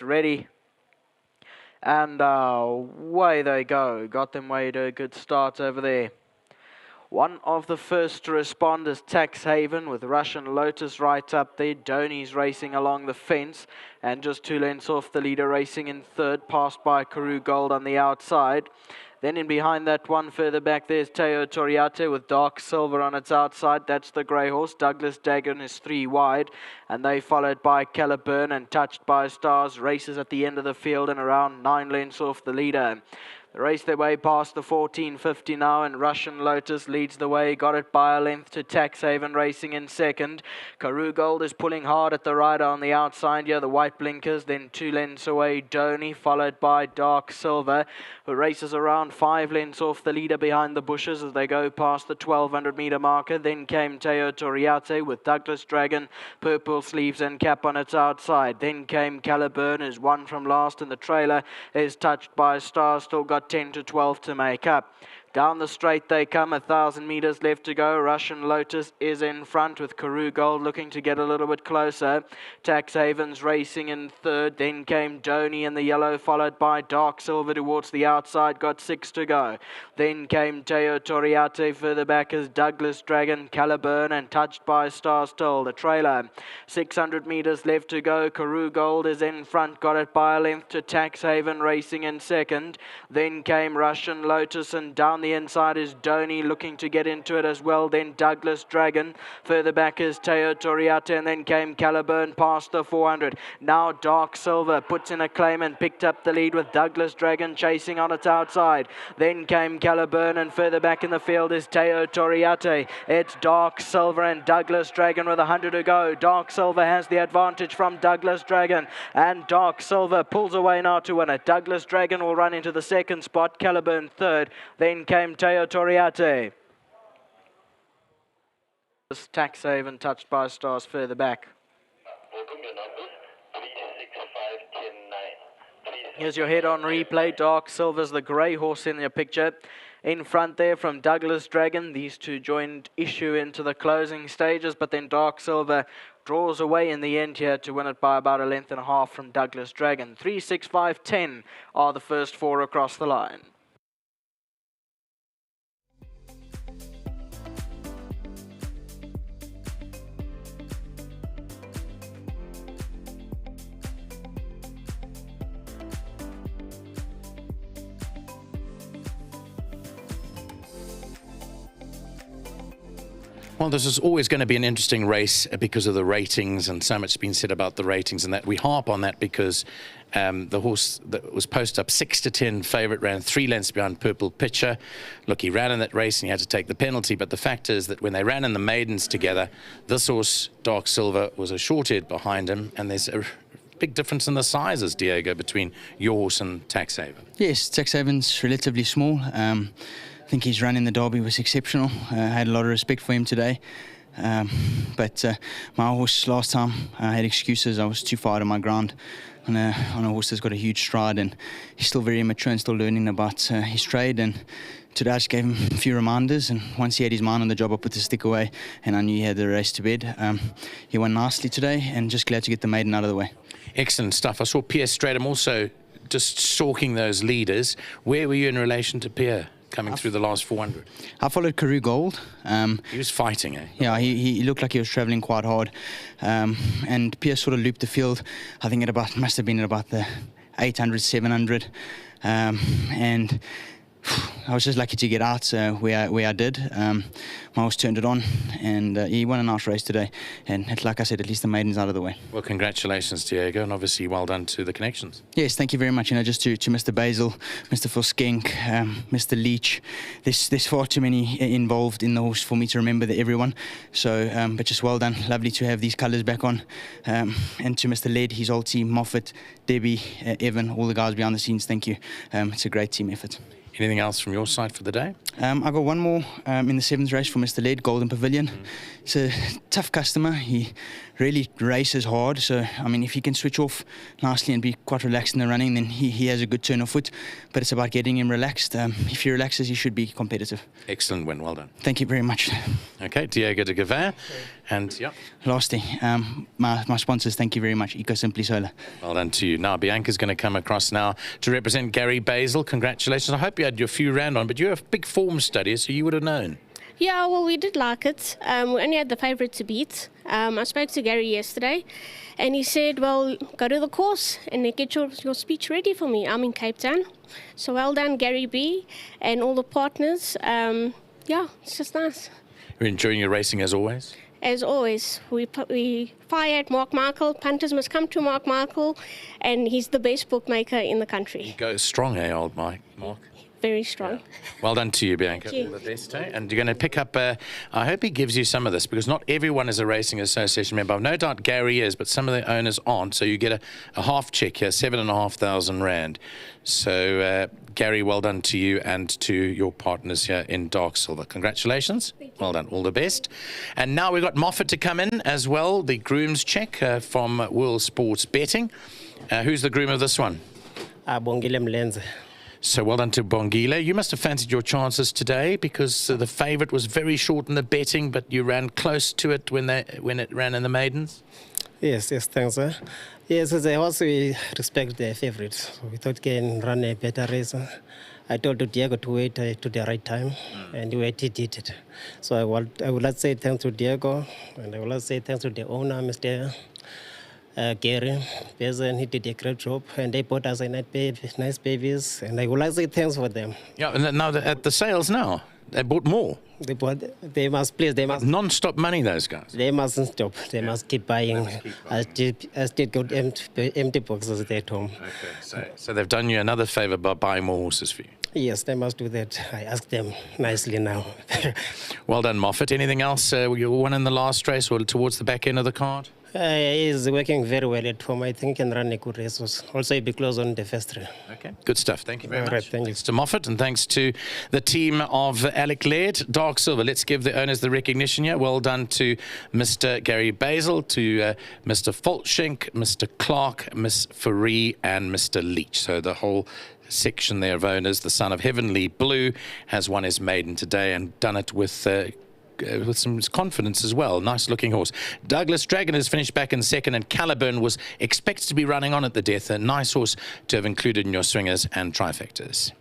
get ready. And away they go. Got them way to a good start over there. One of the first to respond is Tax Haven with Russian Lotus right up there. Dhoni's racing along the fence and just 2 lengths off the leader, racing in third, passed by Karoo Gold on the outside. Then in behind that one further back, there's Teo Toriate with Dark Silver on its outside. That's the grey horse. Douglas Dagon is 3 wide. And they followed by Caliburn and Touched by Stars. Races at the end of the field and around 9 lengths off the leader. They race their way past the 14.50 now, and Russian Lotus leads the way. Got it by a length to Tax Haven racing in second. Karoo Gold is pulling hard at the rider on the outside here, the white blinkers. Then 2 lengths away, Dhoni, followed by Dark Silver, who races around 5 lengths off the leader behind the bushes as they go past the 1200 meter marker. Then came Teo Toriate with Douglas Dragon, purple sleeves and cap on its outside. Then came Caliburn, who's one from last, and the trailer is Touched by Stars, still got 10 to 12 to make up. Down the straight they come, 1,000 meters left to go. Russian Lotus is in front with Karoo Gold looking to get a little bit closer. Tax Haven's racing in third. Then came Dhoni in the yellow, followed by Dark Silver towards the outside. Got 6 to go. Then came Teo Toriate. Further back is Douglas Dragon, Caliburn and Touched by Star still. The trailer. 600 meters left to go. Karoo Gold is in front. Got it by a length to Tax Haven racing in second. Then came Russian Lotus, and down the inside is Dhoni looking to get into it as well. Then Douglas Dragon. Further back is Teo Toriate, and then came Caliburn past the 400. Now Dark Silver puts in a claim and picked up the lead with Douglas Dragon chasing on its outside. Then came Caliburn, and further back in the field is Teo Toriate. It's Dark Silver and Douglas Dragon with 100 to go. Dark Silver has the advantage from Douglas Dragon, and Dark Silver pulls away now to win it. Douglas Dragon will run into the second spot, Caliburn third. Then came Teo Toriate. Tax Haven, Touched by Stars further back. Here's your head-on replay. Dark Silver's the grey horse in your picture. In front there from Douglas Dragon. These two joined issue into the closing stages, but then Dark Silver draws away in the end here to win it by about 1.5 lengths from Douglas Dragon. 3, 6, 5, 10 are the first 4 across the line. Well, this is always going to be an interesting race because of the ratings, and so much has been said about the ratings, and that we harp on that because the horse that was posted up 6 to 10 favourite ran 3 lengths behind Purple Pitcher. Look, he ran in that race and he had to take the penalty, but the fact is that when they ran in the maidens together, this horse, Dark Silver, was a short head behind him, and there's a big difference in the sizes, Diego, between your horse and Tax Haven. Yes, Tax Haven's relatively small. I think his run in the Derby was exceptional. I had a lot of respect for him today. But my horse last time, I had excuses. I was too far out of my ground on a horse that's got a huge stride, and he's still very immature and still learning about his trade. And today I just gave him a few reminders, and once he had his mind on the job, I put the stick away, and I knew he had the race to bed. He won nicely today, and just glad to get the maiden out of the way. Excellent stuff. I saw Pierre Stratum also just stalking those leaders. Where were you in relation to Pierre coming through the last 400? I followed Karoo Gold. He was fighting, eh? Yeah, he looked like he was travelling quite hard. And Pierre sort of looped the field, I think must have been at about the 800, 700. And I was just lucky to get out where I did. My horse turned it on, and he won a nice race today. And like I said, at least the maiden's out of the way. Well, congratulations, Diego, and obviously well done to the connections. Yes, thank you very much. You know, just to Mr. Basil, Mr. Foskenk, Mr. Leach. There's far too many involved in the horse for me to remember everyone. So, but just well done. Lovely to have these colours back on. And to Mr. Led, his whole team, Moffat, Debbie, Evan, all the guys behind the scenes, thank you. It's a great team effort. Anything else from your side for the day? I got one more in the 7th race for Mr. Led, Golden Pavilion. He's a tough customer. He really races hard. So, I mean, if he can switch off nicely and be quite relaxed in the running, then he has a good turn of foot. But it's about getting him relaxed. If he relaxes, he should be competitive. Excellent win. Well done. Thank you very much. Okay, Diego de Gavin. And, yeah. Lastly, my sponsors, thank you very much, Eco Simply Solar. Well done to you. Now, Bianca's going to come across now to represent Gary Basil. Congratulations. I hope you had your few round on, but you're a big form studier, so you would have known. Yeah, well, we did like it. We only had the favourite to beat. I spoke to Gary yesterday, and he said, well, go to the course and get your speech ready for me. I'm in Cape Town. So well done, Gary B, and all the partners. Yeah, it's just nice. You're enjoying your racing as always? As always, we fire at Mark Michael. Punters must come to Mark Michael, and he's the best bookmaker in the country. He goes strong, eh, old Mark? Very strong. Yeah. Well done to you, Bianca. Thank you. All the best, eh? And you're going to pick up, I hope he gives you some of this, because not everyone is a Racing Association member. I've no doubt Gary is, but some of the owners aren't. So you get a half check here, 7,500 Rand. So, Gary, well done to you and to your partners here in Dark Silver. Congratulations. Well done. All the best. And now we've got Moffat to come in as well, the groom's check from World Sports Betting. Who's the groom of this one? Bongile Mlenze. So well done to Bongile. You must have fancied your chances today because the favourite was very short in the betting, but you ran close to it when it ran in the maidens. Yes, thanks, sir. Yes, as I also respect the favourite. So we thought can run a better race. I told Diego to wait to the right time, and he did it. So I would like to say thanks to Diego, and I would like to say thanks to the owner, Mr. Gary Bezen. He did a great job, and they bought us a nice babies, and I would like to say thanks for them. Yeah, and now at the sales now, they bought more. They must non-stop money, those guys. They mustn't stop. They must keep buying. I still got empty boxes at home. Okay, so they've done you another favour by buying more horses for you. Yes, they must do that. I asked them nicely now. Well done, Moffat. Anything else? You won in the last race or towards the back end of the card? He's working very well at home. I think he can run a good race. Also, he'll be close on the first race. Okay, good stuff. Thank you very much. Right, thank you. Thanks to Moffat and thanks to the team of Alec Laird, Dark Silver. Let's give the owners the recognition here. Well done to Mr. Gary Basil, to Mr. Foltschenk, Mr. Clark, Miss Faree, and Mr. Leach. So the whole section there of owners. The son of Heavenly Blue has won his maiden today and done it with some confidence as well. Nice looking horse. Douglas Dragon has finished back in second, and Caliburn was expected to be running on at the death. A nice horse to have included in your swingers and trifectas.